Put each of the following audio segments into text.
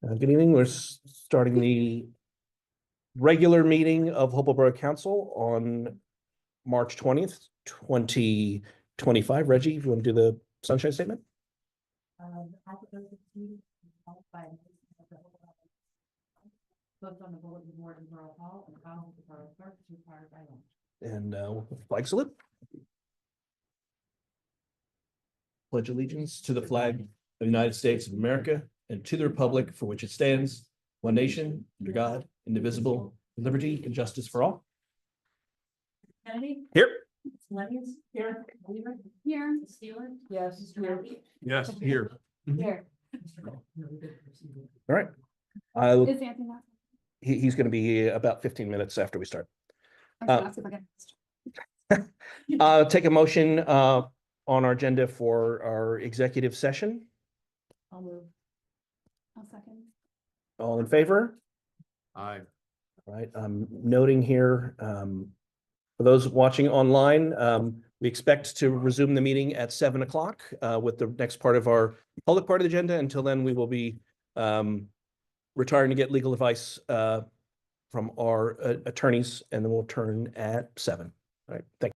Good evening. We're starting the regular meeting of Hopewell Borough Council on March 20th, 2025. Reggie, if you want to do the sunshine statement? Both on the bulletin board in Borough Hall and Council the Borough Clerk to required by law. And flag salute. Pledge allegiance to the flag of the United States of America and to the republic for which it stands, one nation, under God, indivisible, with liberty and justice for all. Kennedy? Here. Lemmings? Here. Weaver? Here. Steeler? Yes. Here. Yes, here. Here. All right. Is Anthony not? He's going to be about 15 minutes after we start. Take a motion on our agenda for our executive session. I'll move. I'll second. All in favor? Aye. All right, I'm noting here, for those watching online, we expect to resume the meeting at 7 o'clock with the next part of our public part of the agenda. Until then, we will be retiring to get legal advice from our attorneys, and then we'll turn at 7. All right, thank you.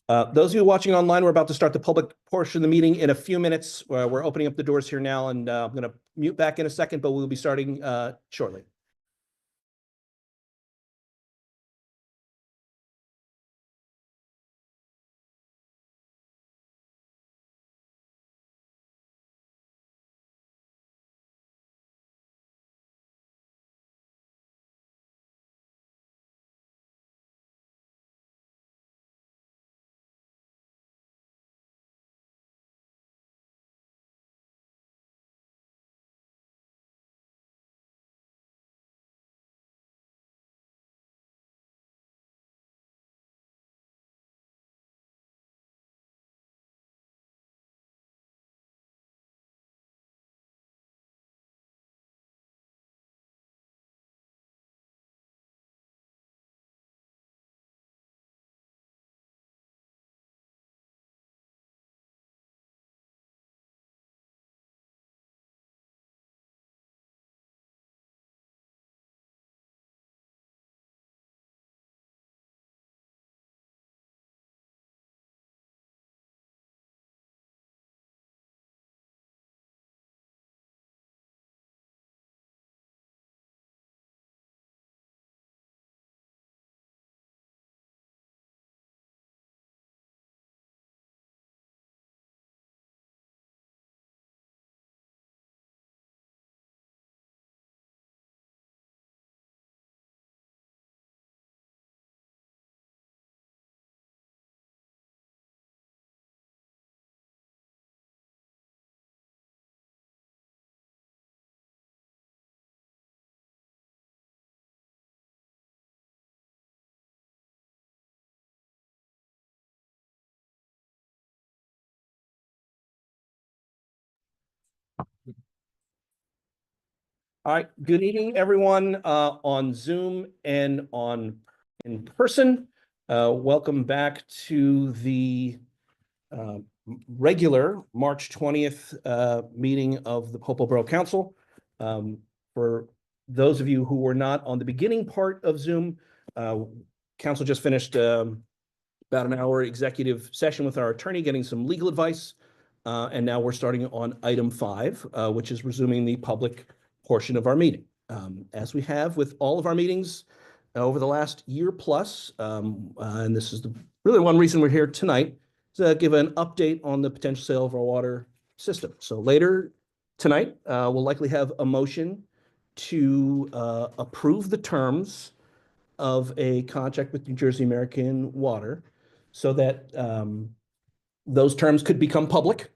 Those of you watching online, we're about to start the public portion of the meeting in a few minutes. We're opening up the doors here now, and I'm going to mute back in a second, but we'll be starting shortly. All right, good evening, everyone, on Zoom and in person. Welcome back to the regular March 20th meeting of the Hopewell Borough Council. For those of you who were not on the beginning part of Zoom, Council just finished about an hour executive session with our attorney, getting some legal advice. And now we're starting on item 5, which is resuming the public portion of our meeting. As we have with all of our meetings over the last year plus, and this is really one reason we're here tonight, to give an update on the potential sale of our water system. So later tonight, we'll likely have a motion to approve the terms of a contract with New Jersey American Water so that those terms could become public.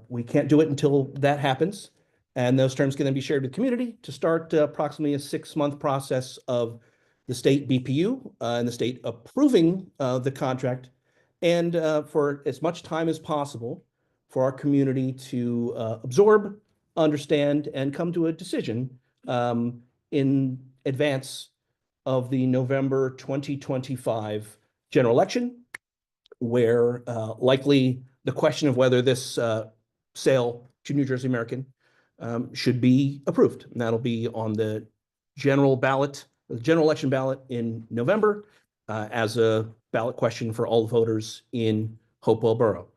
We can't do it until that happens. And those terms can then be shared with the community to start approximately a 6-month process of the state BPU and the state approving the contract, and for as much time as possible for our community to absorb, understand, and come to a decision in advance of the November 2025 general election, where likely the question of whether this sale to New Jersey American should be approved. And that'll be on the general ballot, the general election ballot in November, as a ballot question for all voters in Hopewell Borough.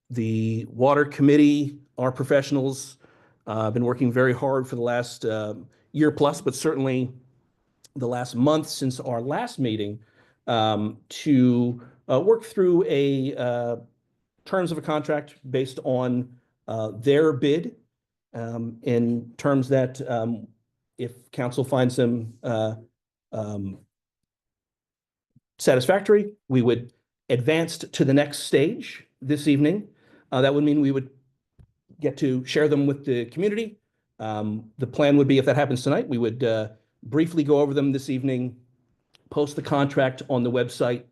The Water Committee, our professionals, have been working very hard for the last year plus, but certainly the last month since our last meeting, to work through a terms of a contract based on their bid, in terms that if council finds them satisfactory, we would advance to the next stage this evening. That would mean we would get to share them with the community. The plan would be, if that happens tonight, we would briefly go over them this evening, post the contract on the website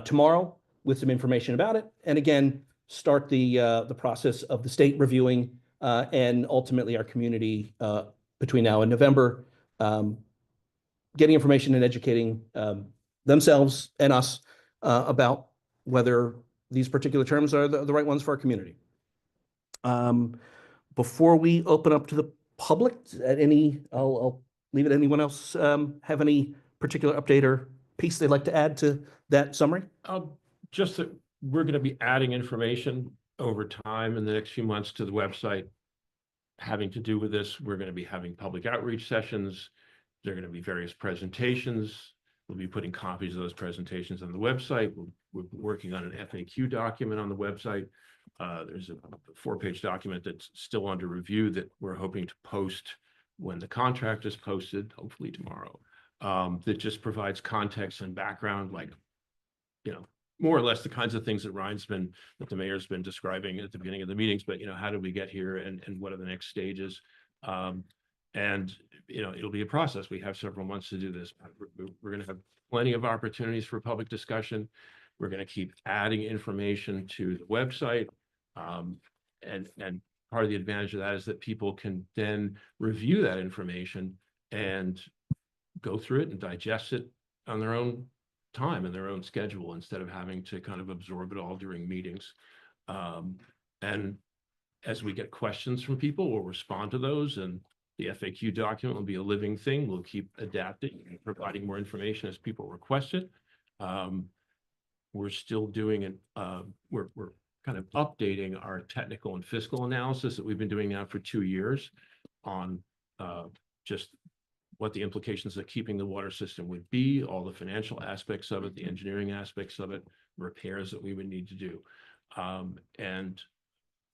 tomorrow with some information about it, and again, start the process of the state reviewing and ultimately our community between now and November, getting information and educating themselves and us about whether these particular terms are the right ones for our community. Before we open up to the public, I'll leave it. Anyone else have any particular update or piece they'd like to add to that summary? just that we're going to be adding information over time in the next few months to the website. Having to do with this, we're going to be having public outreach sessions. There are going to be various presentations. We'll be putting copies of those presentations on the website. We're working on an FAQ document on the website. There's a 4-page document that's still under review that we're hoping to post when the contract is posted, hopefully tomorrow. That just provides context and background, like, more or less the kinds of things that that the mayor's been describing at the beginning of the meetings, but, how did we get here and what are the next stages? And, it'll be a process. We have several months to do this. We're going to have plenty of opportunities for public discussion. We're going to keep adding information to the website. And part of the advantage of that is that people can then review that information and go through it and digest it on their own time and their own schedule instead of having to kind of absorb it all during meetings. And as we get questions from people, we'll respond to those, and the FAQ document will be a living thing. We'll keep adapting and providing more information as people request it. We're still doing it. We're kind of updating our technical and fiscal analysis that we've been doing now for 2 years on just what the implications of keeping the water system would be, all the financial aspects of it, the engineering aspects of it, repairs that we would need to do. And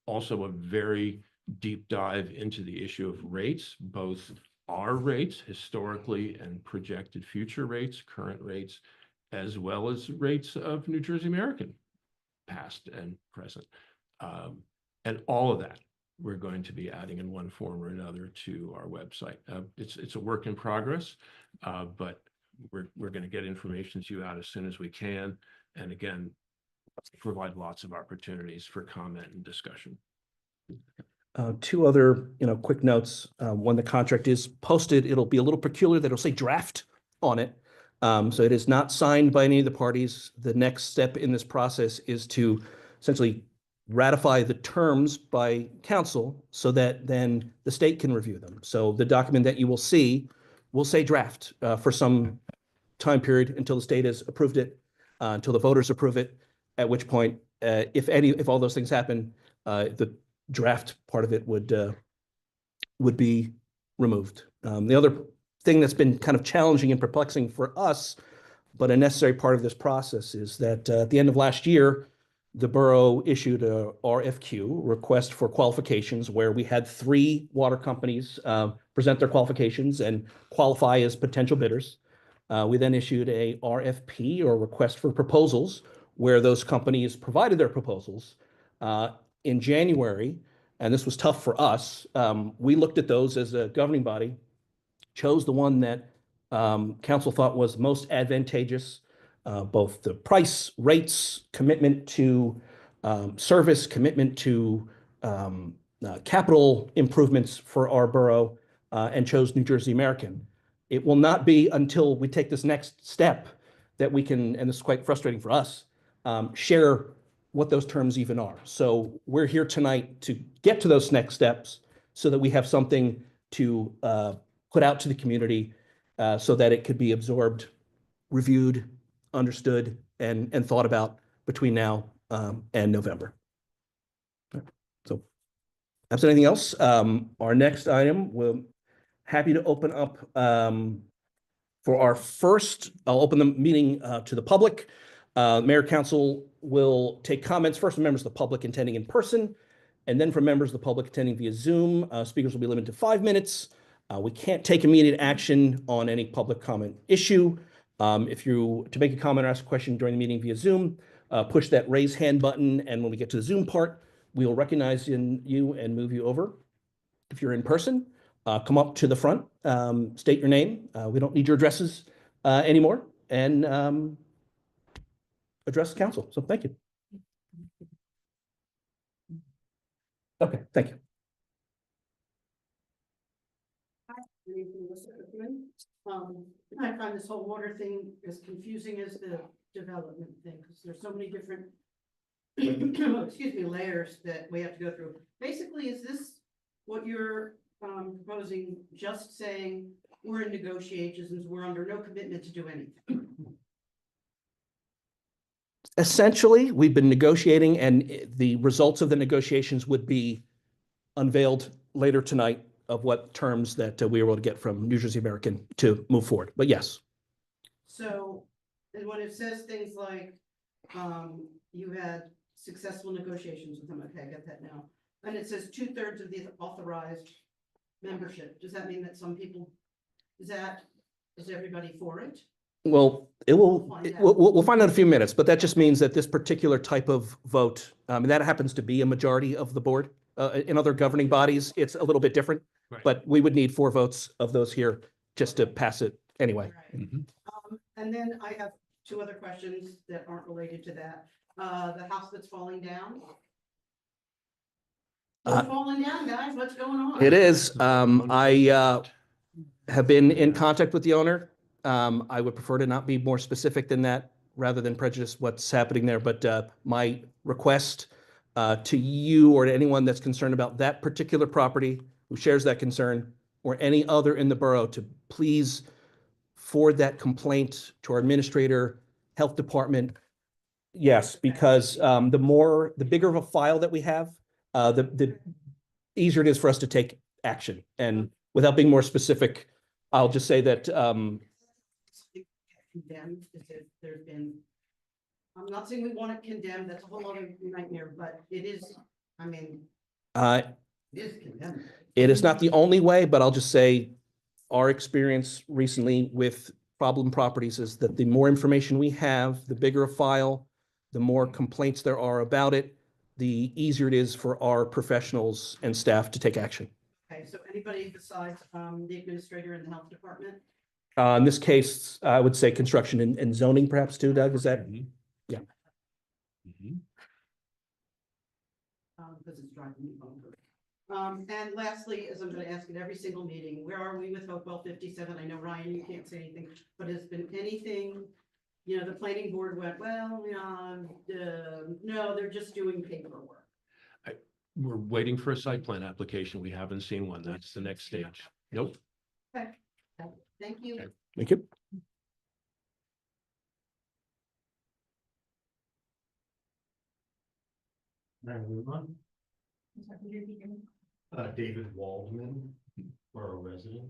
also a very deep dive into the issue of rates, both our rates historically and projected future rates, current rates, as well as rates of New Jersey American, past and present. And all of that we're going to be adding in one form or another to our website. It's a work in progress, but we're going to get information to you out as soon as we can. And again, provide lots of opportunities for comment and discussion. 2 other, quick notes. When the contract is posted, it'll be a little peculiar that it'll say draft on it. So it is not signed by any of the parties. The next step in this process is to essentially ratify the terms by council so that then the state can review them. So the document that you will see will say draft for some time period until the state has approved it, until the voters approve it, at which point, if all those things happen, the draft part of it would be removed. The other thing that's been kind of challenging and perplexing for us, but a necessary part of this process, is that at the end of last year, the borough issued a RFQ, request for qualifications, where we had 3 water companies present their qualifications and qualify as potential bidders. We then issued a RFP, or request for proposals, where those companies provided their proposals in January. And this was tough for us. We looked at those as a governing body, chose the one that council thought was most advantageous, both the price, rates, commitment to service, commitment to capital improvements for our borough, and chose New Jersey American. It will not be until we take this next step that we can, and this is quite frustrating for us, share what those terms even are. So we're here tonight to get to those next steps so that we have something to put out to the community so that it could be absorbed, reviewed, understood, and thought about between now and November. So, absent anything else, our next item, we're happy to open up for our first. I'll open the meeting to the public. Mayor Council will take comments first from members of the public attending in person, and then from members of the public attending via Zoom. Speakers will be limited to 5 minutes. We can't take immediate action on any public comment issue. If you to make a comment or ask a question during the meeting via Zoom, push that raise hand button, and when we get to the Zoom part, we will recognize you and move you over. If you're in person, come up to the front, state your name. We don't need your addresses anymore, and address the council. So thank you. Okay, thank you. I find this whole water thing as confusing as the development thing, because there's so many different excuse me, layers that we have to go through. Basically, is this what you're proposing, just saying we're in negotiations, we're under no commitment to do anything? Essentially, we've been negotiating, and the results of the negotiations would be unveiled later tonight of what terms that we were able to get from New Jersey American to move forward. But yes, So, and when it says things like, you had successful negotiations with them, okay, I get that now. And it says 2/3 of the authorized membership, does that mean that some people, is everybody for it? well, We'll find out. we'll find out in a few minutes, but that just means that this particular type of vote, and that happens to be a majority of the board. In other governing bodies, it's a little bit different, Right. but we would need 4 votes of those here just to pass it anyway. Right. Mhm. And then I have 2 other questions that aren't related to that. The house that's falling down. Uh, It's falling down, guys, what's going on? It is, I have been in contact with the owner. I would prefer to not be more specific than that, rather than prejudice what's happening there. But my request to you or to anyone that's concerned about that particular property, who shares that concern, or any other in the borough, to please forward that complaint to our administrator, health department. Yes, because the bigger of a file that we have, the easier it is for us to take action. And without being more specific, I'll just say that Condemned, is it, there's been, I'm not saying we want it condemned, that's a whole other nightmare, but it is, I mean, uh, it is condemned. it is not the only way, but I'll just say our experience recently with problem properties is that the more information we have, the bigger a file, the more complaints there are about it, the easier it is for our professionals and staff to take action. Okay, so anybody besides, the administrator and the health department? In this case, I would say construction and zoning perhaps too, Doug, is that? Mhm. Yeah. Mhm. Because it's driving me bonkers. And lastly, as I'm gonna ask at every single meeting, where are we with Hopewell 57? I know, Ryan, you can't say anything, but has been anything, you know, the planning board went, well, no, they're just doing paperwork. We're waiting for a site plan application. We haven't seen one. That's the next stage. Nope. Okay, thank you. Okay. Thank you. Everyone, David Waldman, Borough resident.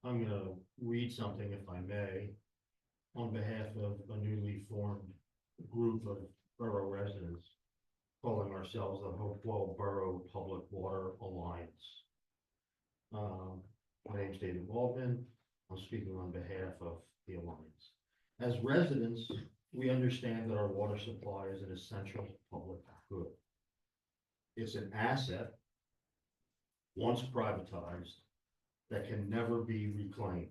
I'm gonna read something, if I may, on behalf of a newly formed group of borough residents, calling ourselves the Hopewell Borough Public Water Alliance. My name's David Waldman. I'm speaking on behalf of the Alliance. As residents, we understand that our water supply is an essential public good. It's an asset, once privatized, that can never be reclaimed.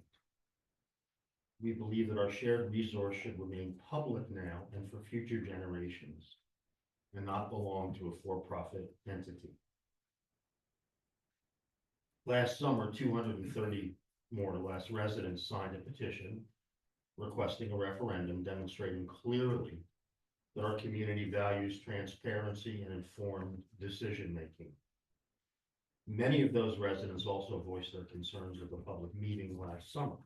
We believe that our shared resource should remain public now and for future generations, and not belong to a for-profit entity. Last summer, 230 more or less residents signed a petition requesting a referendum demonstrating clearly that our community values transparency and informed decision-making. Many of those residents also voiced their concerns at the public meeting last summer.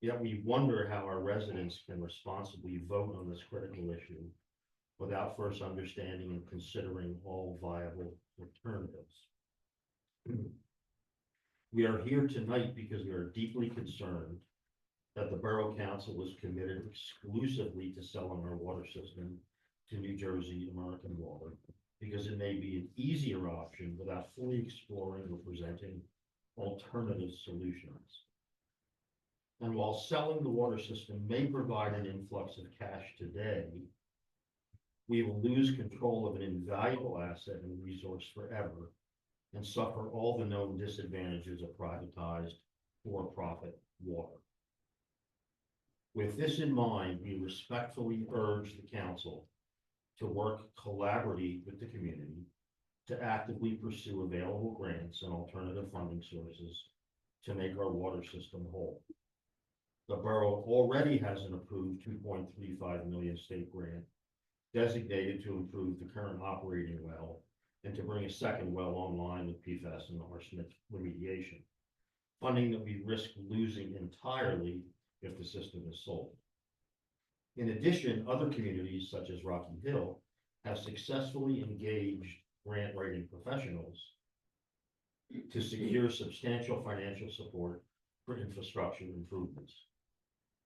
Yet we wonder how our residents can responsibly vote on this critical issue without first understanding and considering all viable alternatives. We are here tonight because we are deeply concerned that the Borough Council is committed exclusively to selling our water system to New Jersey American Water, because it may be an easier option without fully exploring or presenting alternative solutions. And while selling the water system may provide an influx of cash today, we will lose control of an invaluable asset and resource forever and suffer all the known disadvantages of privatized for-profit water. With this in mind, we respectfully urge the council to work collaboratively with the community to actively pursue available grants and alternative funding sources to make our water system whole. The borough already has an approved $2.35 million state grant designated to improve the current operating well and to bring a second well online with PFAS and arsenic remediation, funding that we risk losing entirely if the system is sold. In addition, other communities such as Rocky Hill have successfully engaged grant writing professionals to secure substantial financial support for infrastructure improvements.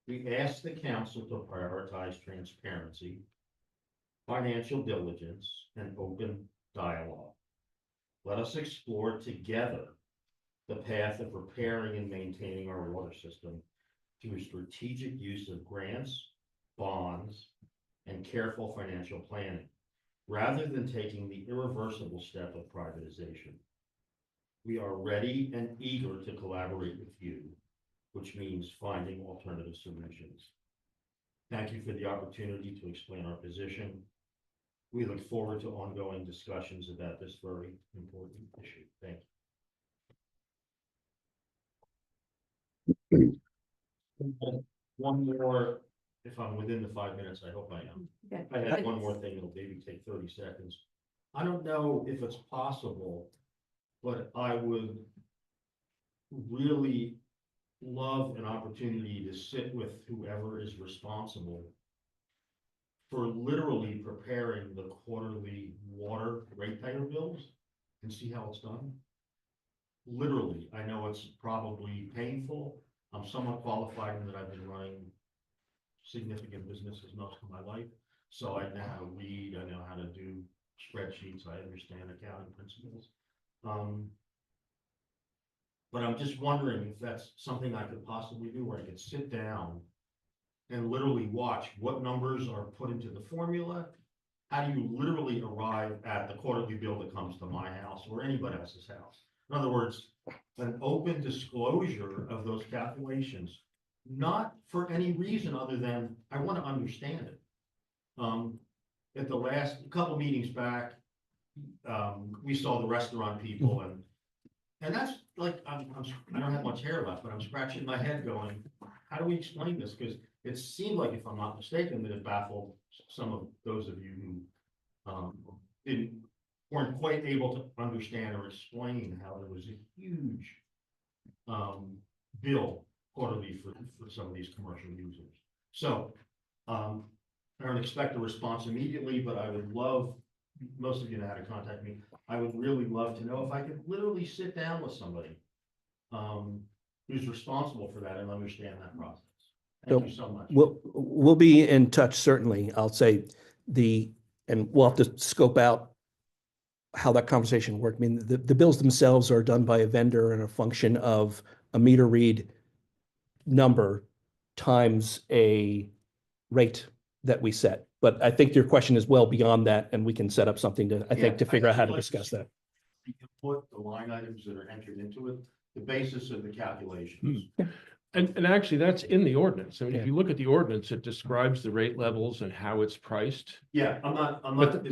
We ask the council to prioritize transparency, financial diligence, and open dialogue. Let us explore together the path of repairing and maintaining our water system through strategic use of grants, bonds, and careful financial planning, rather than taking the irreversible step of privatization. We are ready and eager to collaborate with you, which means finding alternative solutions. Thank you for the opportunity to explain our position. We look forward to ongoing discussions about this very important issue. Thank you. One more, if I'm within the 5 minutes, I hope I am. Okay. I had one more thing, it'll maybe take 30 seconds. I don't know if it's possible, but I would really love an opportunity to sit with whoever is responsible for literally preparing the quarterly water ratepayer bills and see how it's done. Literally, I know it's probably painful. I'm somewhat qualified in that I've been running significant businesses most of my life. So I know how to read, I know how to do spreadsheets, I understand accounting principles. But I'm just wondering if that's something I could possibly do, where I could sit down and literally watch what numbers are put into the formula. How do you literally arrive at the quarterly bill that comes to my house or anybody else's house? In other words, an open disclosure of those calculations, not for any reason other than I want to understand it. At the last couple meetings back, we saw the restaurant people, and that's like, I don't have much hair left, but I'm scratching my head going, how do we explain this? Because it seemed like, if I'm not mistaken, that it baffled some of those of you who weren't quite able to understand or explain how there was a huge bill quarterly for some of these commercial users. So I don't expect a response immediately, but I would love, most of you know how to contact me. I would really love to know if I could literally sit down with somebody who's responsible for that and understand that process. Thank you so much. We'll be in touch, certainly. I'll say and we'll have to scope out how that conversation worked. I mean, the bills themselves are done by a vendor and a function of a meter read number times a rate that we set. But I think your question is well beyond that, and we can set up something to, I think, to figure out how to discuss that. You can put the line items that are entered into it, the basis of the calculations. And actually, that's in the ordinance. I mean, Yeah. if you look at the ordinance, it describes the rate levels and how it's priced. Yeah, I'm not.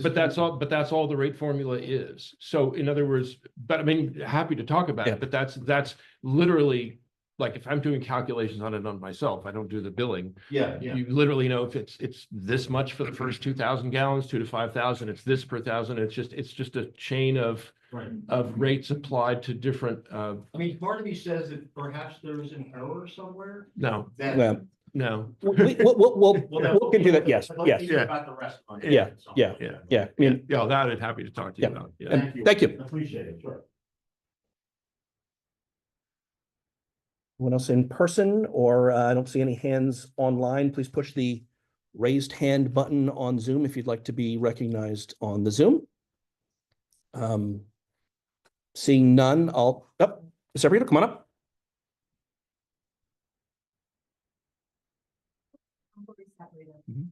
But that's all the rate formula is. So in other words, but I mean, happy to talk about Yeah. it, but that's literally, like, if I'm doing calculations on it on myself, I don't do the billing. Yeah. You literally know if it's this much for the first 2,000 gallons, 2 to 5,000, it's this per thousand. It's just a chain of Right. rates applied to different, I mean, part of me says that perhaps there is an error somewhere. no, That. Well, no. we'll continue that. Yes, I'd like to yes. hear about the rest of it. Yeah, yeah. Yeah. I mean, Yeah, that I'd happy to talk to you Yeah. about. Yeah. and thank you. Appreciate it, sure. Anyone else in person, or I don't see any hands online? Please push the raised hand button on Zoom if you'd like to be recognized on the Zoom. Seeing none, Sabrina, come on up. Mhm.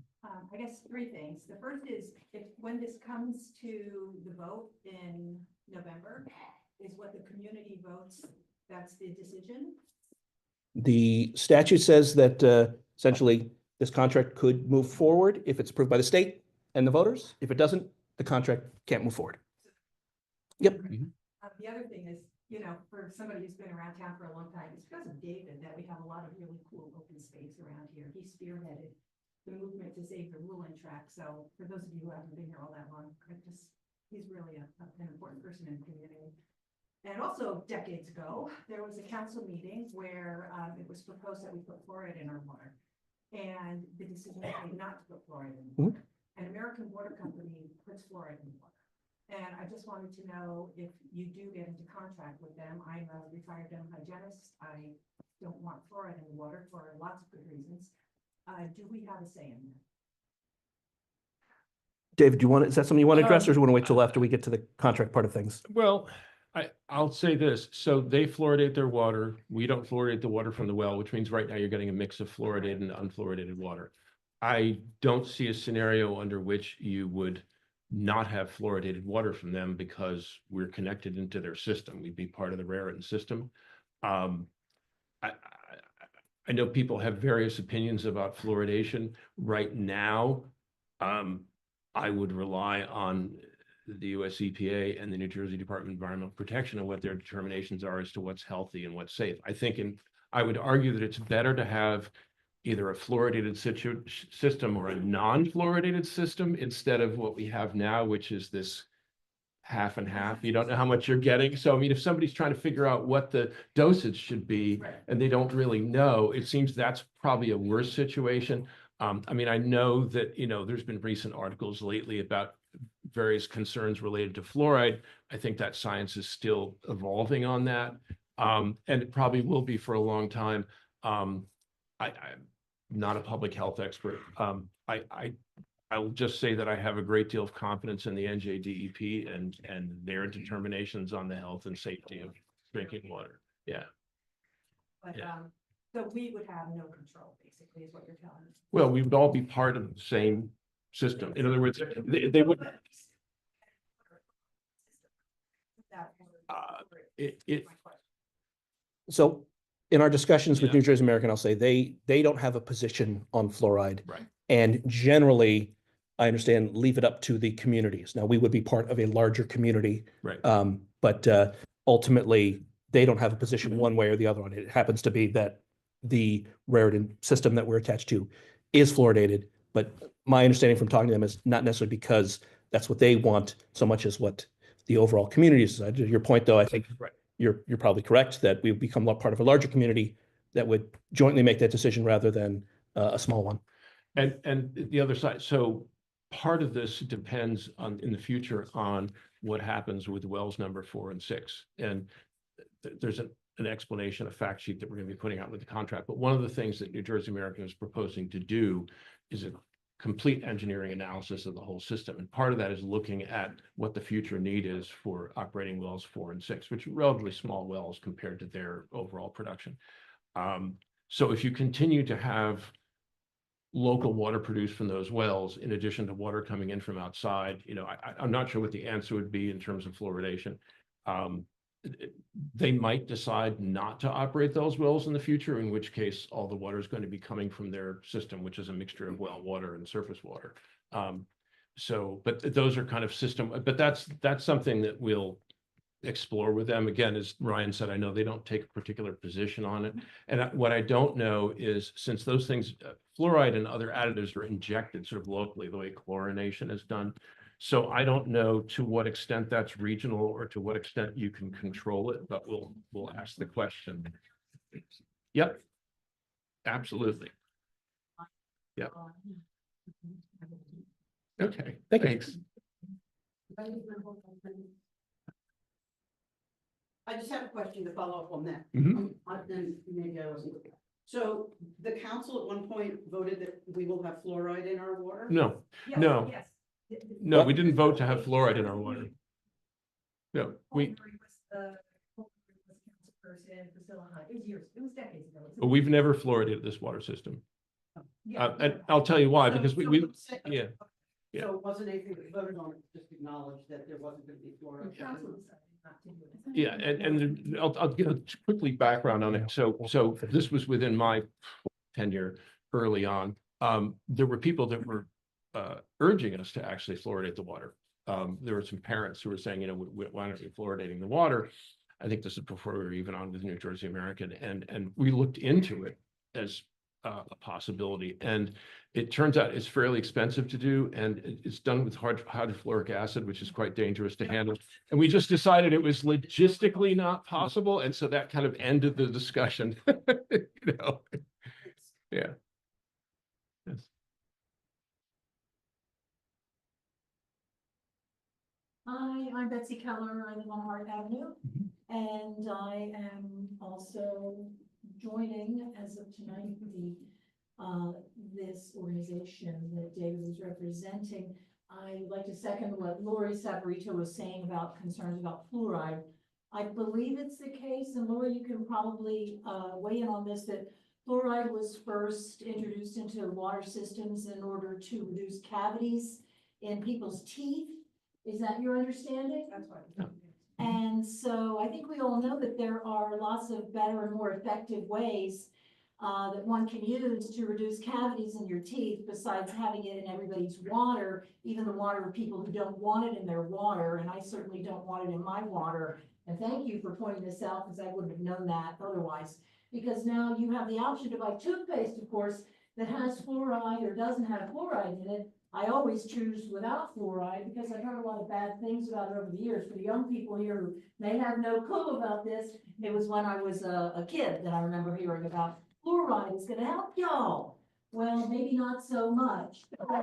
I guess three things. The first is, when this comes to the vote in November, is what the community votes, that's the decision? The statute says that essentially this contract could move forward if it's approved by the state and the voters. If it doesn't, the contract can't move forward. Yep. The other thing is, for somebody who's been around town for a long time, it's because of David that we have a lot of really cool open space around here. He spearheaded the movement to save the ruling track. So for those of you who haven't been here all that long, he's really an important person in the community. And also decades ago, there was a council meeting where it was proposed that we put fluoride in our water. and the decision was made not to put fluoride in Mhm. water. An American Water Company puts fluoride in water. And I just wanted to know if you do get into contract with them. I'm a retired dental hygienist. I don't want fluoride in the water for lots of good reasons. Do we have a say in that? David, do you want, is that something you want to address, or do you want to wait till Um, after we get to the contract part of things? Well, I'll say this, so they fluoridate their water, we don't fluoridate the water from the well, which means right now you're getting a mix of fluoridated and unfluoridated water. I don't see a scenario under which you would not have fluoridated water from them because we're connected into their system. We'd be part of the Raritan system. I know people have various opinions about fluoridation. Right now, I would rely on the US EPA and the New Jersey Department of Environmental Protection and what their determinations are as to what's healthy and what's safe. I would argue that it's better to have either a fluoridated system or a non-fluoridated system instead of what we have now, which is this half and half. You don't know how much you're getting. So, I mean, if somebody's trying to figure out what the dosage should be Right. and they don't really know, it seems that's probably a worse situation. I mean, I know that, there's been recent articles lately about various concerns related to fluoride. I think that science is still evolving on that. And it probably will be for a long time. I'm not a public health expert. I will just say that I have a great deal of confidence in the NJDEP and their determinations on the health and safety of drinking water. Yeah. But, Yeah. so we would have no control, basically, is what you're telling me. Well, we would all be part of the same system. In other words, they would, it- So in our discussions with Yeah. New Jersey American, I'll say they don't have a position on fluoride. right. And generally, I understand, leave it up to the communities. Now, we would be part of a larger community. Right. But ultimately, they don't have a position one way or the other on it. It happens to be that the Raritan system that we're attached to is fluoridated. But my understanding from talking to them is not necessarily because that's what they want so much as what the overall community is. To your point, though, I think Right. you're probably correct that we've become part of a larger community that would jointly make that decision rather than a small one. And the other side, so part of this depends on, in the future, on what happens with wells number 4 and 6. And there's an explanation, a fact sheet that we're going to be putting out with the contract. But one of the things that New Jersey American is proposing to do is a complete engineering analysis of the whole system. And part of that is looking at what the future need is for operating wells 4 and 6, which are relatively small wells compared to their overall production. So if you continue to have local water produced from those wells, in addition to water coming in from outside, I'm not sure what the answer would be in terms of fluoridation. They might decide not to operate those wells in the future, in which case all the water is going to be coming from their system, which is a mixture of well water and surface water. But those are kind of system, but that's something that we'll explore with them. Again, as Ryan said, I know they don't take a particular position on it. And what I don't know is, since those things, fluoride and other additives are injected sort of locally, the way chlorination is done. So I don't know to what extent that's regional or to what extent you can control it, but we'll ask the question. Yep. Absolutely. Yep. Okay. Thank you. Thanks. I just have a question to follow up on that. Mhm. Then maybe I wasn't. So the council at one point voted that we will have fluoride in our water? No, Yes, No. yes. no, we didn't vote to have fluoride in our water. No, we, Hopewell was the council person, Priscilla Hunt. It was decades ago. but we've never fluoridated this water system. Yeah, And I'll tell you why, because So- we, so- yeah. Yeah. So it wasn't anything that voted on, it just acknowledged that there wasn't going to be the fluoride. council decided not to do it. Yeah, and I'll give a quickly background on it. So this was within my tenure early on. There were people that were urging us to actually fluoridate the water. There were some parents who were saying, why aren't we fluoridating the water? I think this is before we were even on with New Jersey American, and we looked into it as a possibility. And it turns out it's fairly expensive to do, and it's done with hydrofluoric acid, which is quite dangerous to handle. And we just decided it was logistically not possible, and so that kind of ended the discussion. Yeah. Hi, I'm Betsy Keller. I live on Hart Avenue. And I am also joining as of tonight this organization that David was representing. I'd like to second what Lori Saporito was saying about concerns about fluoride. I believe it's the case, and Lori, you can probably weigh in on this, that fluoride was first introduced into water systems in order to reduce cavities in people's teeth. Is that your understanding? That's what. And so I think we all know that there are lots of better and more effective ways that one can use to reduce cavities in your teeth besides having it in everybody's water, even the water of people who don't want it in their water. And I certainly don't want it in my water. And thank you for pointing this out, because I wouldn't have known that otherwise. Because now you have the option to buy toothpaste, of course, that has fluoride or doesn't have fluoride in it. I always choose without fluoride because I've heard a lot of bad things about it over the years. For the young people here who may have no clue about this, it was when I was a kid that I remember hearing about fluoride is gonna help y'all. Well, maybe not so much. I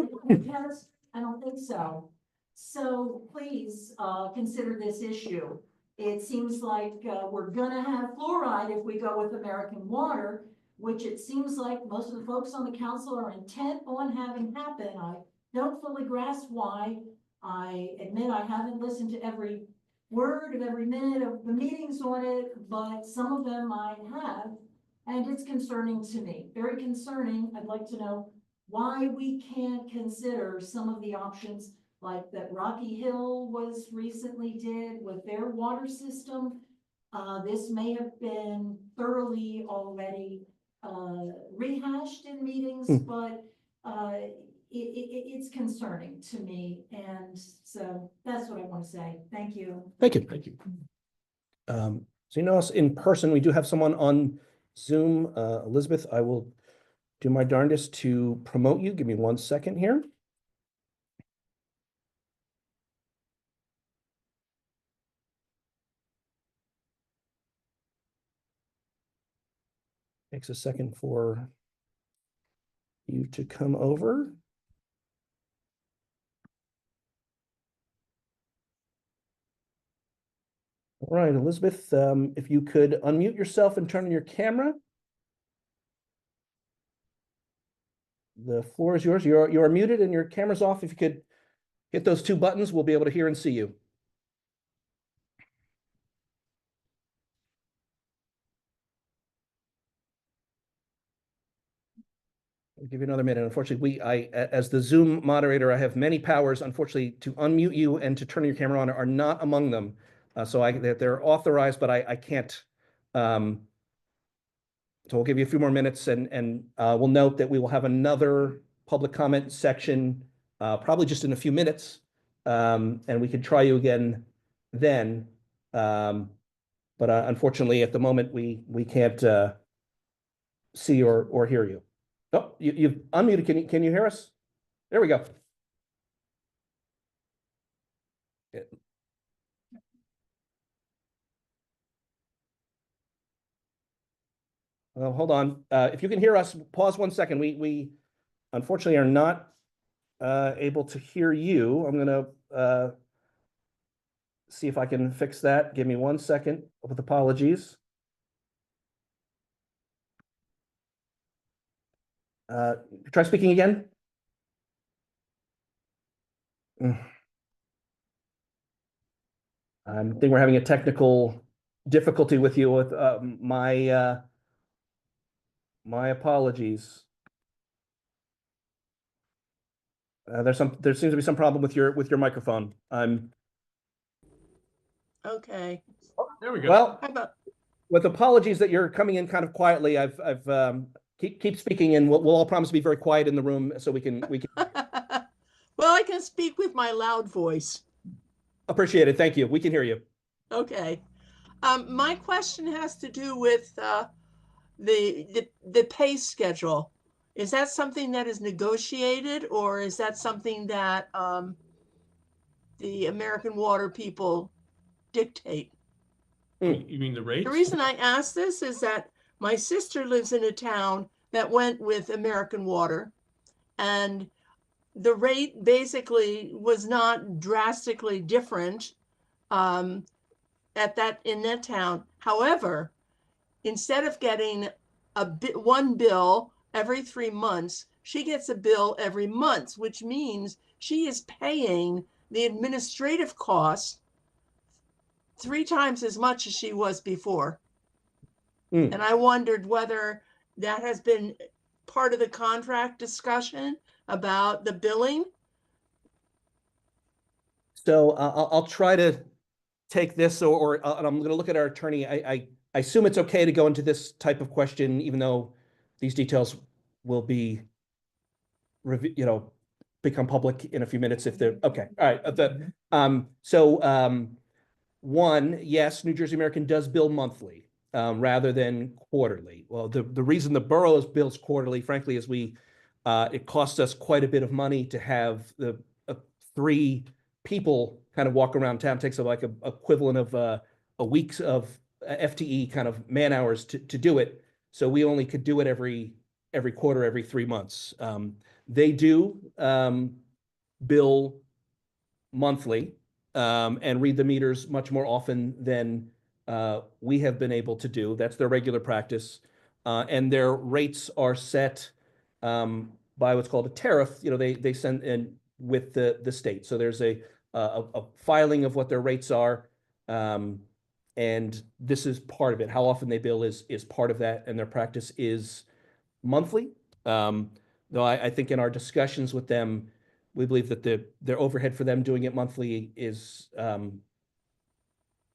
don't think so. So please, consider this issue. It seems like, we're gonna have fluoride if we go with American water, which it seems like most of the folks on the council are intent on having happen. I don't fully grasp why. I admit I haven't listened to every word of every minute of the meetings on it, but some of them I have, and it's concerning to me, very concerning. I'd like to know why we can't consider some of the options like that Rocky Hill was recently did with their water system. This may have been thoroughly already rehashed in meetings, but it's concerning to me. And so that's what I want to say. Thank you. Thank you. Thank you. So you know us in person, we do have someone on Zoom. Elizabeth, I will do my darndest to promote you. Give me 1 second here. Takes a second for you to come over. All right, Elizabeth, if you could unmute yourself and turn on your camera. The floor is yours. You're muted and your camera's off. If you could hit those 2 buttons, we'll be able to hear and see you. I'll give you another minute. Unfortunately, as the Zoom moderator, I have many powers. Unfortunately, to unmute you and to turn your camera on are not among them. They're authorized, but I can't. So we'll give you a few more minutes, and we'll note that we will have another public comment section probably just in a few minutes, and we could try you again then. But unfortunately, at the moment, we can't see or hear you. Oh, you've unmuted. Can you hear us? There we go. Well, hold on. If you can hear us, pause 1 second. We unfortunately are not able to hear you. I'm gonna see if I can fix that. Give me 1 second with apologies. Try speaking again. I think we're having a technical difficulty with you with my apologies. There seems to be some problem with your microphone. Okay. There we go. Well, How about, with apologies that you're coming in kind of quietly, I've keep speaking, and we'll all promise to be very quiet in the room so we can well, I can speak with my loud voice. appreciate it. Thank you. We can hear you. Okay. My question has to do with the pay schedule. Is that something that is negotiated, or is that something that the American Water people dictate? You mean the rates? The reason I ask this is that my sister lives in a town that went with American Water, and the rate basically was not drastically different in that town. However, instead of getting one bill every 3 months, she gets a bill every month, which means she is paying the administrative costs 3 times as much as she was before. Mm. And I wondered whether that has been part of the contract discussion about the billing. So I'll try to take this, and I'm going to look at our attorney. I assume it's okay to go into this type of question, even though these details will be, become public in a few minutes if they're, okay, all right. One, yes, New Jersey American does bill monthly rather than quarterly. Well, the reason the borough bills quarterly, frankly, is it costs us quite a bit of money to have the 3 people kind of walk around town. It takes like a equivalent of a week's of FTE kind of man hours to do it. So we only could do it every quarter, every 3 months. They do bill monthly and read the meters much more often than we have been able to do. That's their regular practice. And their rates are set by what's called a tariff. They send in with the state. So there's a filing of what their rates are. And this is part of it. How often they bill is part of that, and their practice is monthly. Though I think in our discussions with them, we believe that their overhead for them doing it monthly is, maybe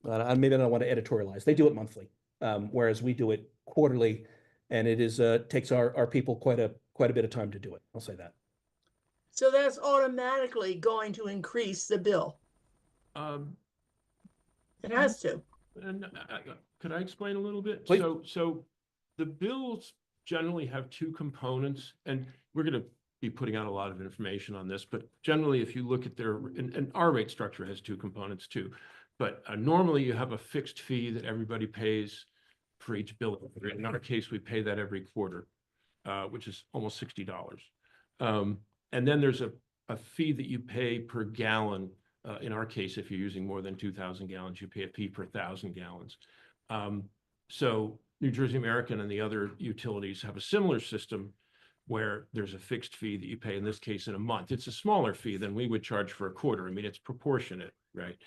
I don't want to editorialize. They do it monthly, whereas we do it quarterly, and it takes our people quite a bit of time to do it. I'll say that. So that's automatically going to increase the bill. It has to. And could I explain a little bit? Please. So the bills generally have 2 components, and we're going to be putting out a lot of information on this, but generally, if you look at and our rate structure has 2 components too, but normally you have a fixed fee that everybody pays for each bill. In our case, we pay that every quarter, which is almost $60. And then there's a fee that you pay per gallon. In our case, if you're using more than 2,000 gallons, you pay a fee per 1,000 gallons. So New Jersey American and the other utilities have a similar system where there's a fixed fee that you pay, in this case, in a month. It's a smaller fee than we would charge for a quarter. I mean, it's proportionate, right?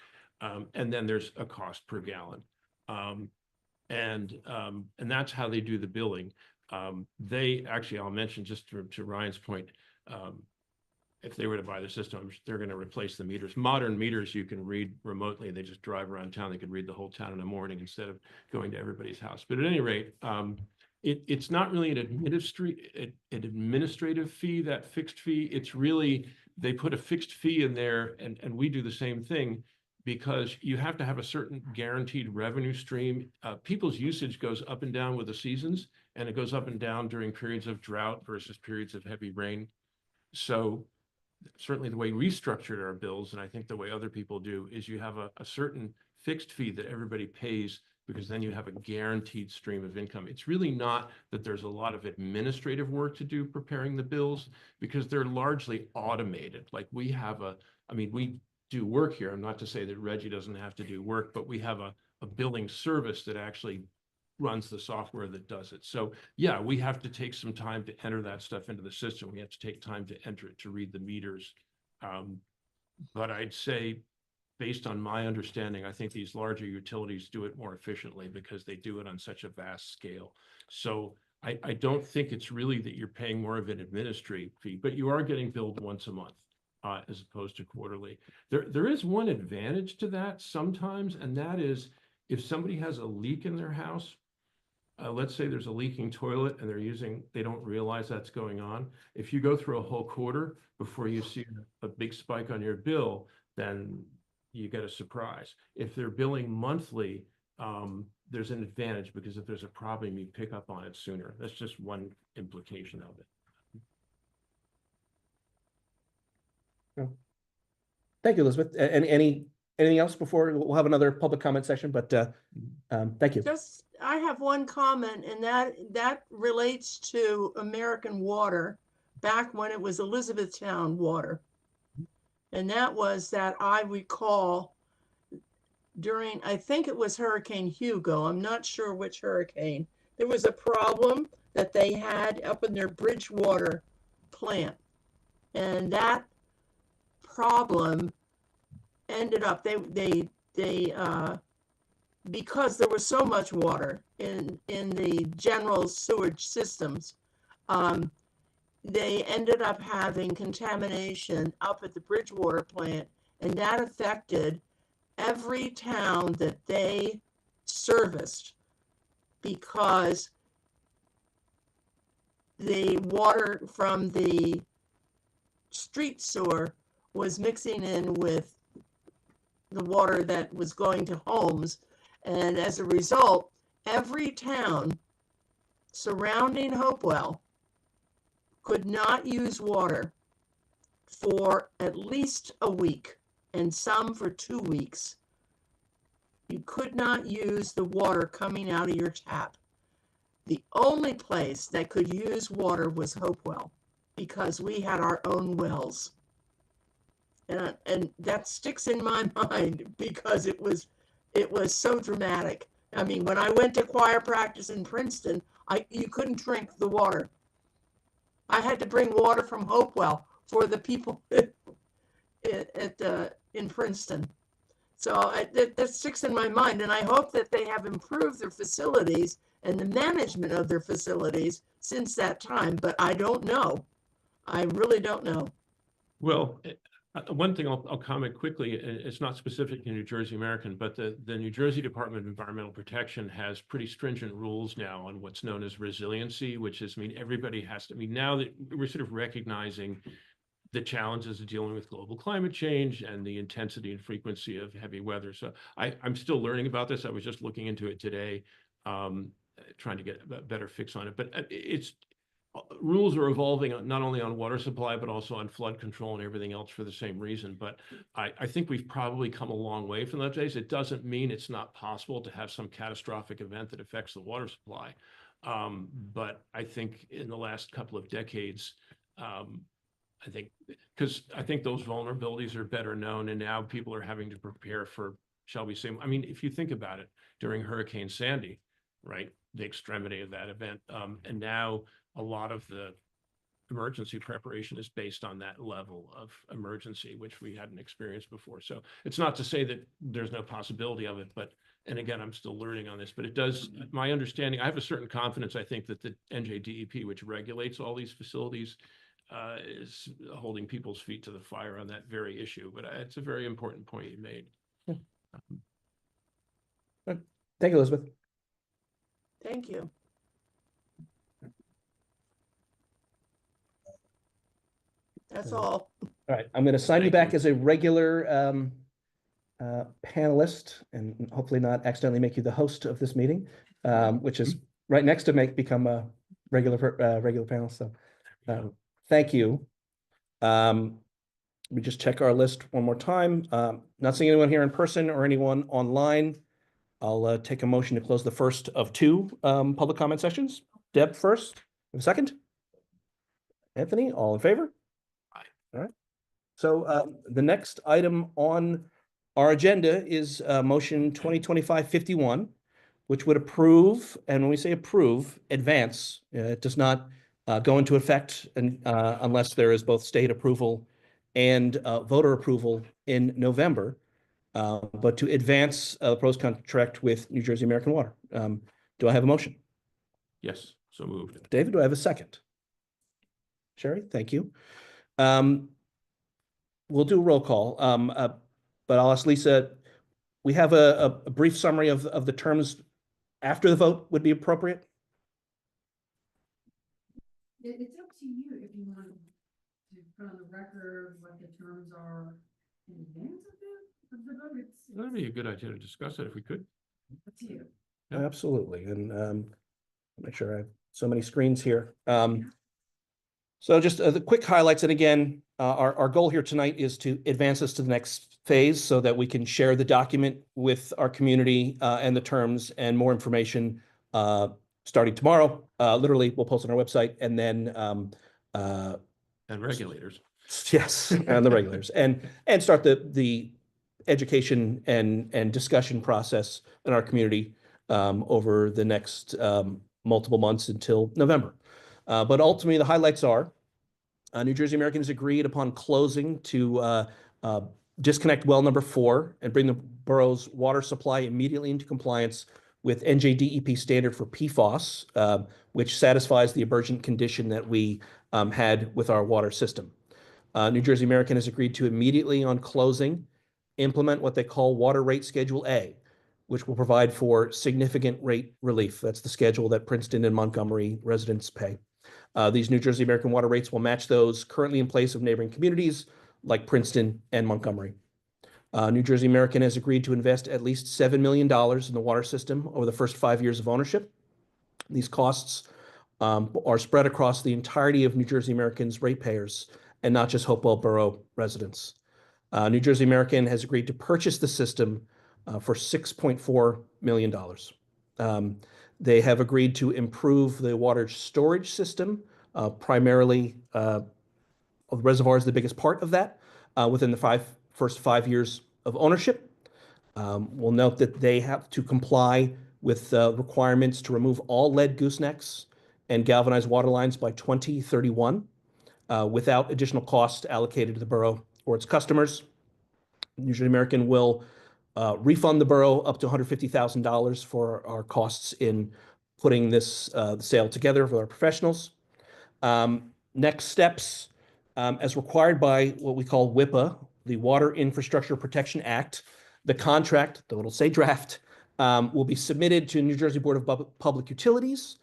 And then there's a cost per gallon. And that's how they do the billing. They actually, I'll mention just to Ryan's point, if they were to buy the system, they're going to replace the meters. Modern meters you can read remotely. They just drive around town. They could read the whole town in the morning instead of going to everybody's house. But at any rate, it's not really an administrative fee, that fixed fee. It's really, they put a fixed fee in there, and we do the same thing, because you have to have a certain guaranteed revenue stream. People's usage goes up and down with the seasons, and it goes up and down during periods of drought versus periods of heavy rain. So certainly the way we structured our bills, and I think the way other people do, is you have a certain fixed fee that everybody pays, because then you have a guaranteed stream of income. It's really not that there's a lot of administrative work to do preparing the bills, because they're largely automated. Like we do work here. I'm not to say that Reggie doesn't have to do work, but we have a billing service that actually runs the software that does it. So yeah, we have to take some time to enter that stuff into the system. We have to take time to enter it, to read the meters. But I'd say, based on my understanding, I think these larger utilities do it more efficiently because they do it on such a vast scale. So I don't think it's really that you're paying more of an administrative fee, but you are getting billed once a month as opposed to quarterly. There is one advantage to that sometimes, and that is if somebody has a leak in their house. Let's say there's a leaking toilet and they don't realize that's going on. If you go through a whole quarter before you see a big spike on your bill, then you get a surprise. If they're billing monthly, there's an advantage, because if there's a problem, you pick up on it sooner. That's just one implication of it. Thank you, Elizabeth. And anything else before we'll have another public comment session? But thank you. I have one comment, and that relates to American Water. back when it was Elizabethtown water. And that was that I recall during, I think it was Hurricane Hugo, I'm not sure which hurricane, there was a problem that they had up in their Bridgewater plant. And that problem ended up, because there was so much water in the general sewage systems, they ended up having contamination up at the Bridgewater plant, and that affected every town that they serviced because the water from the street sewer was mixing in with the water that was going to homes. And as a result, every town surrounding Hopewell could not use water for at least a week, and some for 2 weeks. You could not use the water coming out of your tap. The only place that could use water was Hopewell, because we had our own wells. And that sticks in my mind because it was so dramatic. I mean, when I went to choir practice in Princeton, you couldn't drink the water. I had to bring water from Hopewell for the people in Princeton. So that sticks in my mind, and I hope that they have improved their facilities and the management of their facilities since that time, but I don't know. I really don't know. Well, one thing I'll comment quickly, it's not specific to New Jersey American, but the New Jersey Department of Environmental Protection has pretty stringent rules now on what's known as resiliency, which is, everybody has to, now that we're sort of recognizing the challenges of dealing with global climate change and the intensity and frequency of heavy weather. So I'm still learning about this. I was just looking into it today, trying to get a better fix on it, but rules are evolving not only on water supply, but also on flood control and everything else for the same reason. But I think we've probably come a long way from those days. It doesn't mean it's not possible to have some catastrophic event that affects the water supply. But I think in the last couple of decades, I think those vulnerabilities are better known, and now people are having to prepare for, shall we say, if you think about it, during Hurricane Sandy, right, the extremity of that event, and now a lot of the emergency preparation is based on that level of emergency, which we hadn't experienced before. So it's not to say that there's no possibility of it, but, and again, I'm still learning on this, but it does, my understanding, I have a certain confidence, I think, that the NJDEP, which regulates all these facilities, is holding people's feet to the fire on that very issue. But it's a very important point you made. Thank you, Elizabeth. Thank you. That's all. All right, I'm going to sign you back as a regular panelist, and hopefully not accidentally make you the host of this meeting, which is right next to become a regular panel. So thank you. Let me just check our list one more time. Not seeing anyone here in person or anyone online. I'll take a motion to close the first of two public comment sessions. Deb first, a second. Anthony, all in favor? Aye. All right. So the next item on our agenda is motion 2025-51, which would approve, and when we say approve, advance. It does not go into effect unless there is both state approval and voter approval in November. But to advance the proposed contract with New Jersey American Water. Do I have a motion? Yes, so moved. David, do I have a second? Sherry, thank you. We'll do a roll call, but I'll ask Lisa, we have a brief summary of the terms after the vote would be appropriate? It's up to you if you want to put on the record what the terms are in advance of the vote. That'd be a good idea to discuss it if we could. Up to you. Yeah. Absolutely, and make sure I have so many screens here. So just the quick highlights, and again, our goal here tonight is to advance us to the next phase so that we can share the document with our community and the terms and more information starting tomorrow. Literally, we'll post on our website, and then And regulators. Yes, and the regulators, and start the education and discussion process in our community over the next multiple months until November. But ultimately, the highlights are New Jersey American has agreed upon closing to disconnect well number 4 and bring the borough's water supply immediately into compliance with NJDEP standard for PFAS, which satisfies the emergent condition that we had with our water system. New Jersey American has agreed to immediately on closing implement what they call Water Rate Schedule A, which will provide for significant rate relief. That's the schedule that Princeton and Montgomery residents pay. These New Jersey American water rates will match those currently in place of neighboring communities like Princeton and Montgomery. New Jersey American has agreed to invest at least $7 million in the water system over the first 5 years of ownership. These costs are spread across the entirety of New Jersey American's ratepayers and not just Hopewell Borough residents. New Jersey American has agreed to purchase the system for $6.4 million. They have agreed to improve the water storage system, primarily the reservoir is the biggest part of that, within the first 5 years of ownership. We'll note that they have to comply with requirements to remove all lead goosenecks and galvanized water lines by 2031 without additional costs allocated to the borough or its customers. New Jersey American will refund the borough up to $150,000 for our costs in putting this sale together with our professionals. Next steps, as required by what we call WIPA, the Water Infrastructure Protection Act, the contract, though it'll say draft, will be submitted to New Jersey Board of Public Utilities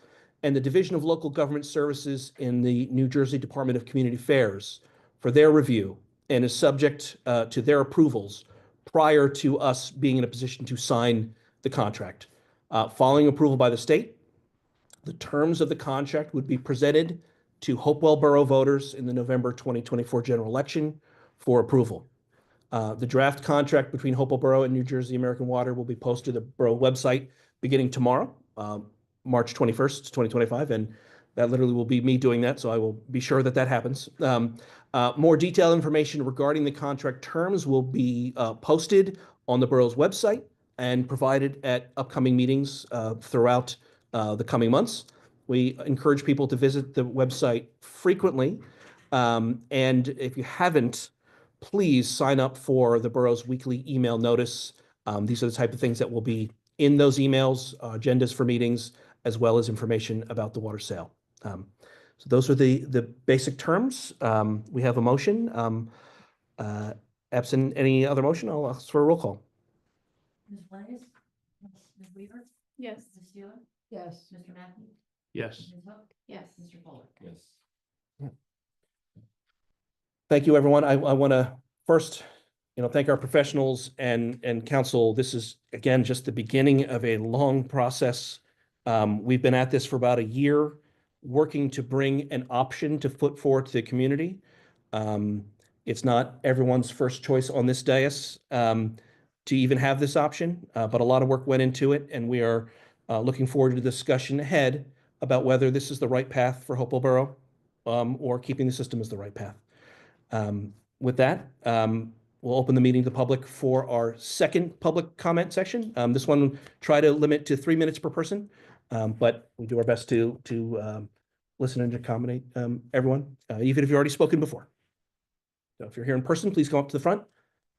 and the Division of Local Government Services in the New Jersey Department of Community Affairs for their review and is subject to their approvals prior to us being in a position to sign the contract. Following approval by the state, the terms of the contract would be presented to Hopewell Borough voters in the November 2024 general election for approval. The draft contract between Hopewell Borough and New Jersey American Water will be posted to the borough website beginning tomorrow, March 21st, 2025, and that literally will be me doing that, so I will be sure that that happens. More detailed information regarding the contract terms will be posted on the borough's website and provided at upcoming meetings throughout the coming months. We encourage people to visit the website frequently, and if you haven't, please sign up for the borough's weekly email notice. These are the type of things that will be in those emails, agendas for meetings, as well as information about the water sale. So those are the basic terms. We have a motion. Absent any other motion, I'll ask for a roll call. Ms. Blangus? Ms. Weaver? Yes. Ms. Steeler? Yes. Mr. Mackey? Yes. Ms. Hook? Yes. Mr. Fuller? Yes. Thank you, everyone. I want to first, thank our professionals and council. This is, again, just the beginning of a long process. We've been at this for about a year, working to bring an option to put forward to the community. It's not everyone's first choice on this dais to even have this option, but a lot of work went into it, and we are looking forward to the discussion ahead about whether this is the right path for Hopewell Borough or keeping the system as the right path. With that, we'll open the meeting to the public for our second public comment section. This one, try to limit to 3 minutes per person, but we do our best to listen and accommodate everyone, even if you've already spoken before. So if you're here in person, please come up to the front.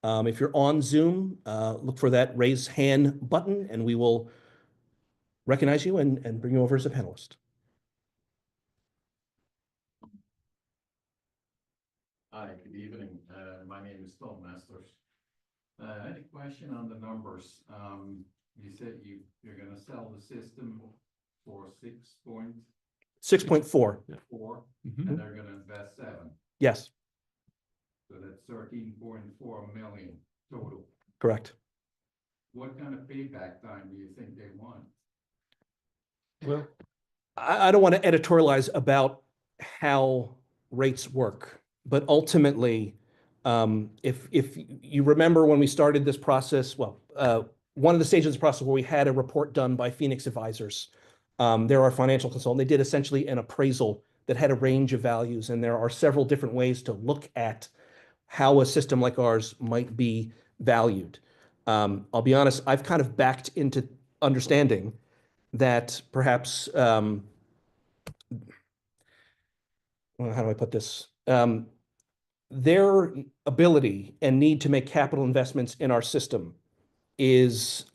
If you're on Zoom, look for that raise hand button, and we will recognize you and bring you over as a panelist. Hi, good evening. My name is Tom Masters. I had a question on the numbers. You said you're gonna sell the system for 6.4, 6.4. and they're gonna invest 7. Yes, So that's 13.4 million total. correct. What kind of payback time do you think they want? Well, I don't want to editorialize about how rates work, but ultimately, if you remember when we started this process, one of the stages of this process where we had a report done by Phoenix Advisors, they're our financial consultant. They did essentially an appraisal that had a range of values, and there are several different ways to look at how a system like ours might be valued. I'll be honest, I've kind of backed into understanding that perhaps, well, how do I put this? Their ability and need to make capital investments in our system is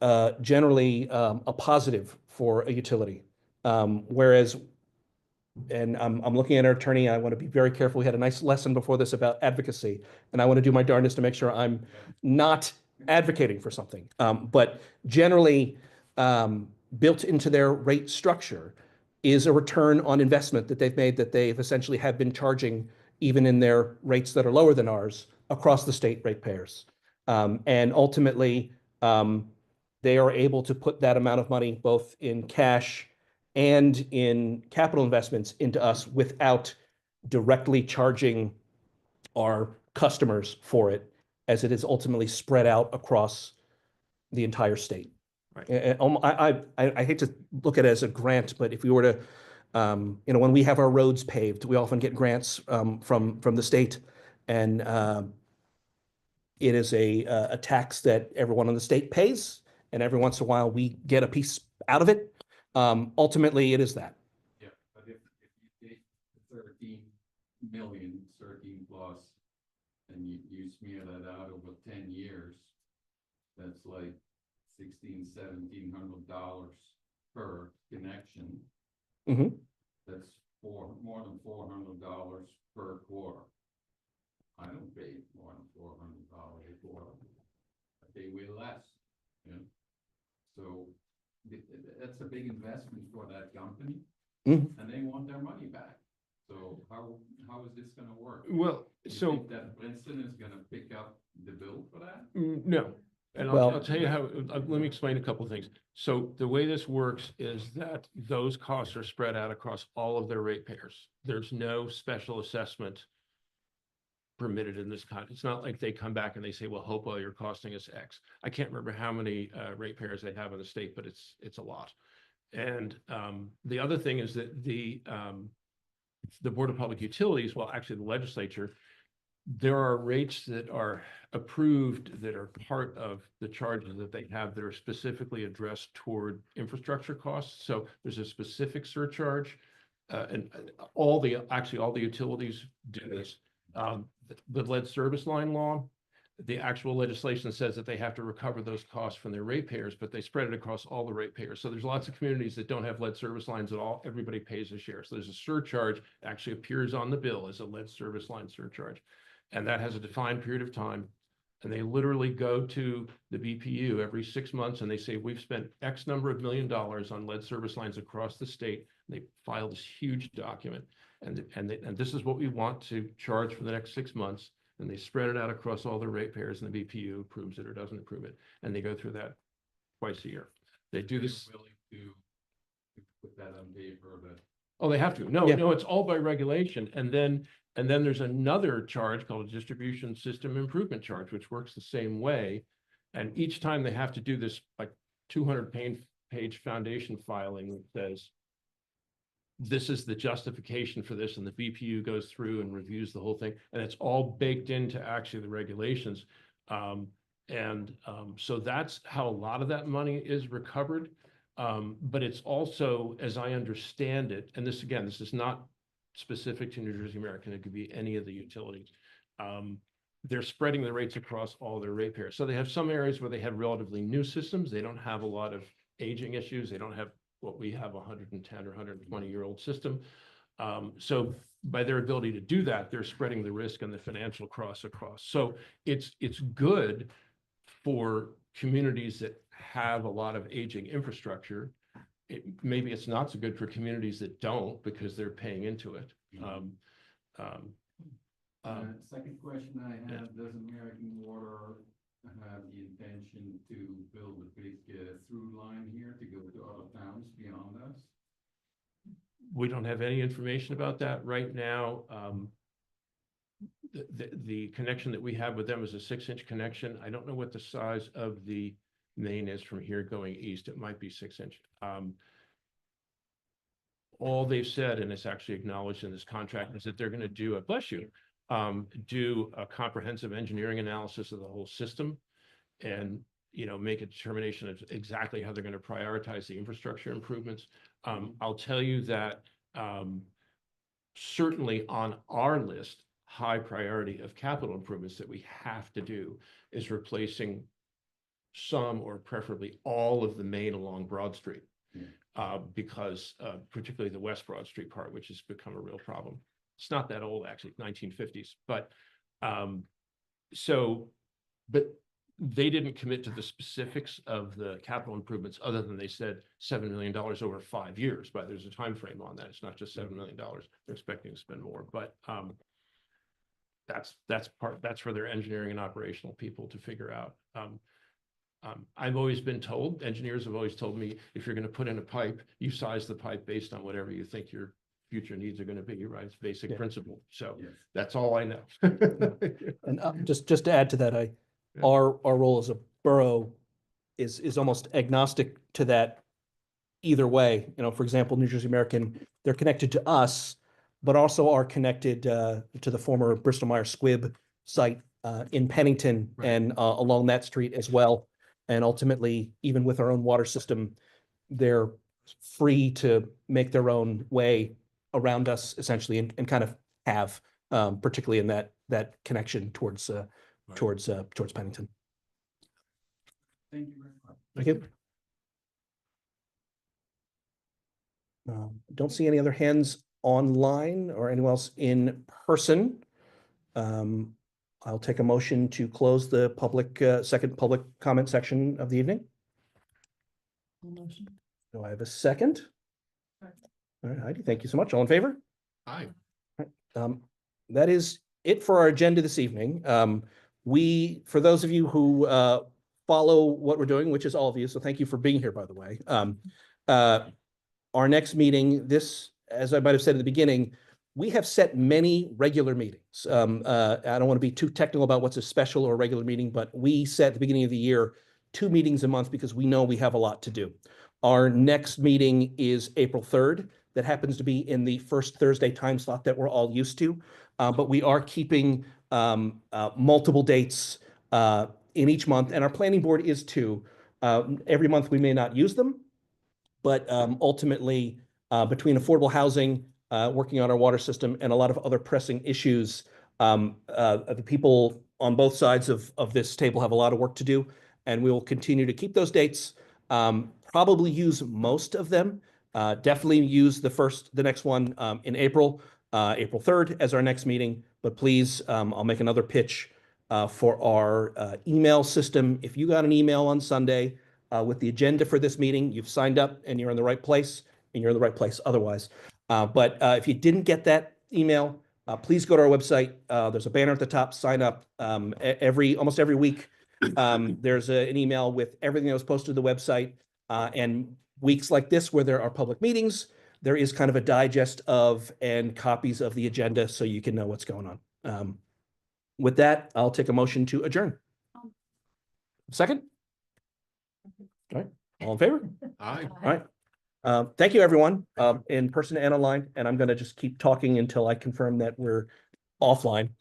generally a positive for a utility. Whereas, and I'm looking at our attorney, I want to be very careful. We had a nice lesson before this about advocacy, and I want to do my darndest to make sure I'm not advocating for something. But generally, built into their rate structure is a return on investment that they've made, that they've essentially have been charging even in their rates that are lower than ours across the state ratepayers. And ultimately, they are able to put that amount of money both in cash and in capital investments into us without directly charging our customers for it, as it is ultimately spread out across the entire state. Right. And I hate to look at it as a grant, but if we were to, when we have our roads paved, we often get grants from the state, and it is a tax that everyone in the state pays, and every once in a while we get a piece out of it. Ultimately, it is that. Yeah, but if you take 13 million, 13 plus, and you smear that out over 10 years, that's like $1,700 per connection. Mm-hmm. That's more than $400 per quarter. I don't pay more than $400 a quarter. I pay way less, you know? So that's a big investment for that company, and they want their money back. So how is this gonna work? Well, You so think that Princeton is gonna pick up the bill for that? no. And Well- I'll tell you how, let me explain a couple of things. So the way this works is that those costs are spread out across all of their ratepayers. There's no special assessment permitted in this kind. It's not like they come back and they say, well, Hopewell, you're costing us X. I can't remember how many ratepayers they have in the state, but it's a lot. And the other thing is that the Board of Public Utilities, well, actually the legislature, there are rates that are approved that are part of the charges that they have that are specifically addressed toward infrastructure costs. So there's a specific surcharge, and all the utilities do this. The lead service line law, the actual legislation says that they have to recover those costs from their ratepayers, but they spread it across all the ratepayers. So there's lots of communities that don't have lead service lines at all. Everybody pays a share. So there's a surcharge that actually appears on the bill as a lead service line surcharge. And that has a defined period of time. And they literally go to the BPU every 6 months and they say, we've spent X number of $1 million on lead service lines across the state. And they file this huge document. And this is what we want to charge for the next 6 months. And they spread it out across all the ratepayers, and the BPU approves it or doesn't approve it. And they go through that twice a year. They do this. Willing to put that on paper, but Oh, they have to. No, Yeah. no, it's all by regulation. And then there's another charge called a distribution system improvement charge, which works the same way. And each time they have to do this like 200-page foundation filing that says, this is the justification for this, and the BPU goes through and reviews the whole thing, and it's all baked into actually the regulations. So that's how a lot of that money is recovered. But it's also, as I understand it, and this is not specific to New Jersey American, it could be any of the utilities. They're spreading the rates across all their ratepayers. So they have some areas where they have relatively new systems. They don't have a lot of aging issues. They don't have what we have, 110 or 120-year-old system. So by their ability to do that, they're spreading the risk and the financial costs across. So it's good for communities that have a lot of aging infrastructure. Maybe it's not so good for communities that don't, because they're paying into it. Second question I have, does American Water have the intention to build a big through line here to go to other towns beyond us? We don't have any information about that right now. The connection that we have with them is a 6-inch connection. I don't know what the size of the main is from here going east. It might be 6 inch. all they've said, and it's actually acknowledged in this contract, is that they're gonna do, bless you, do a comprehensive engineering analysis of the whole system and, make a determination of exactly how they're gonna prioritize the infrastructure improvements. I'll tell you that, certainly on our list, high priority of capital improvements that we have to do is replacing some or preferably all of the main along Broad Street. Because particularly the West Broad Street part, which has become a real problem. It's not that old, actually, 1950s, but but they didn't commit to the specifics of the capital improvements other than they said $7 million over 5 years, but there's a time frame on that. It's not just $7 million. They're expecting to spend more, but that's for their engineering and operational people to figure out. I've always been told, engineers have always told me, if you're going to put in a pipe, you size the pipe based on whatever you think your future needs are going to be, right? It's basic principle. So that's all I know. And just to add to that, our role as a borough is almost agnostic to that either way. For example, New Jersey American, they're connected to us, but also are connected to the former Bristol Myers Squibb site in Pennington and along that street as well. And ultimately, even with our own water system, they're free to make their own way around us essentially and kind of have, particularly in that connection towards Pennington. Thank you very much. Thank you. Don't see any other hands online or anyone else in person. I'll take a motion to close the second public comment section of the evening. Do I have a second? All right, Heidi, thank you so much. All in favor? Aye. That is it for our agenda this evening. For those of you who follow what we're doing, which is all of you, so thank you for being here, by the way. Our next meeting, as I might have said at the beginning, we have set many regular meetings. I don't want to be too technical about what's a special or a regular meeting, but we set at the beginning of the year 2 meetings a month because we know we have a lot to do. Our next meeting is April 3rd. That happens to be in the first Thursday time slot that we're all used to. But we are keeping multiple dates in each month, and our planning board is too. Every month we may not use them, but ultimately between affordable housing, working on our water system, and a lot of other pressing issues, the people on both sides of this table have a lot of work to do, and we will continue to keep those dates. Probably use most of them. Definitely use the next one in April 3rd as our next meeting. But please, I'll make another pitch for our email system. If you got an email on Sunday with the agenda for this meeting, you've signed up and you're in the right place, and you're in the right place otherwise. But if you didn't get that email, please go to our website. There's a banner at the top, sign up. Almost every week, there's an email with everything that was posted to the website. And weeks like this, where there are public meetings, there is kind of a digest of and copies of the agenda so you can know what's going on. With that, I'll take a motion to adjourn. Second? All right, all in favor? Aye. All right. Thank you, everyone, in person and online. And I'm going to just keep talking until I confirm that we're offline.